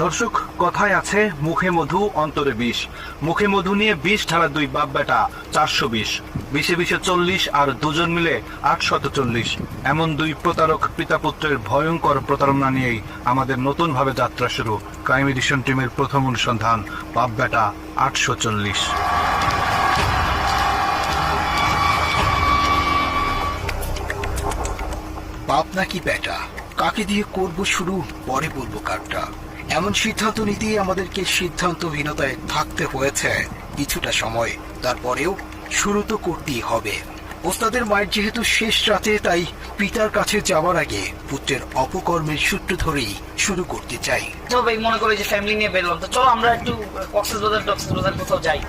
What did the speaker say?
দর্শক, কথায় আছে মুখে মধু অন্তরে বিষ। মুখে মধু নিয়ে 20 ঢালা দুই বাপ বেটা 420, 20-20 40 আর দুজন মিলে 840। এমন দুই প্রতারক পিতা পুত্রের ভয়ঙ্কর প্রতারণা নিয়েই আমাদের নতুন ভাবে যাত্রা শুরু। ক্রাইম এডিশন টিমের প্রথম অনুসন্ধান, বাপ বেটা 840। বাপ নাকি বেটা, কাকে দিয়ে করব শুরু, পরে বলবো কারটা। এমন সিদ্ধান্ত নিতেই আমাদেরকে সিদ্ধান্তহীনতায় থাকতে হয়েছে কিছুটা সময়। তারপরেও শুরু তো করতেই হবে। ওস্তাদের মায়ের যেহেতু শেষ রাতে, তাই পিতার কাছে যাওয়ার আগে পুত্রের অপকর্মের সূত্র ধরেই শুরু করতে চাই। তো ভাই মনে করে যে ফ্যামিলি নিয়ে বেরোলাম, তো চলো আমরা একটু কক্সবাজার কোথাও যাই।